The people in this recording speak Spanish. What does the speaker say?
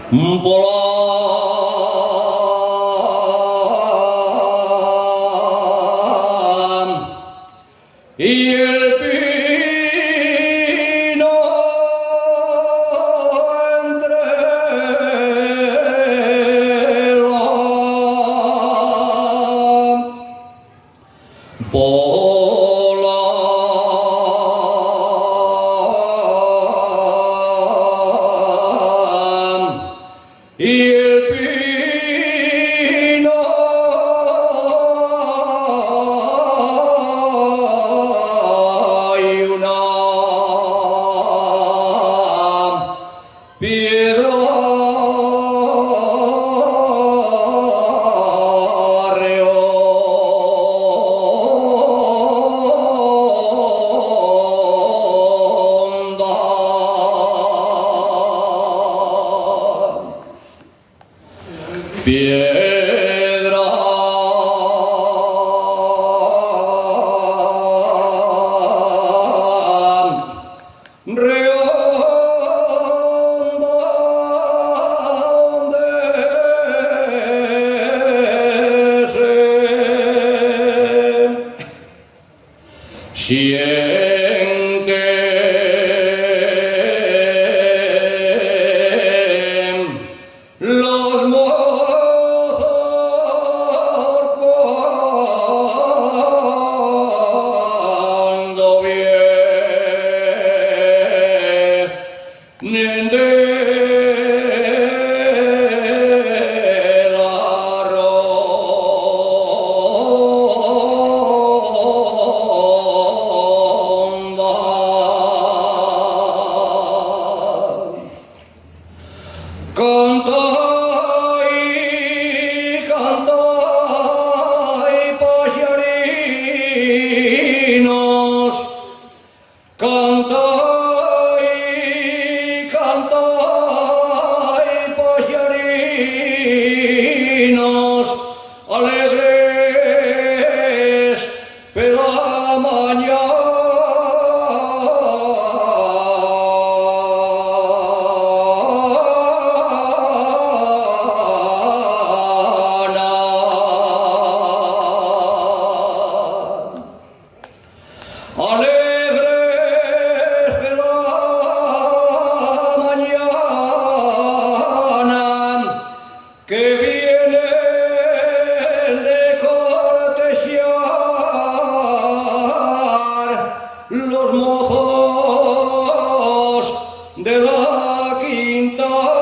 Polam y el pino entre Polam y el pino hay una piedra redonda. Piedra redonda donde se siente los mozos cuando vienen de la ronda. Canta y pajarinos, canta y pajarinos, alegres por la mañana. Alegres de la mañana que vienen de cortesear los mozos de la quinta.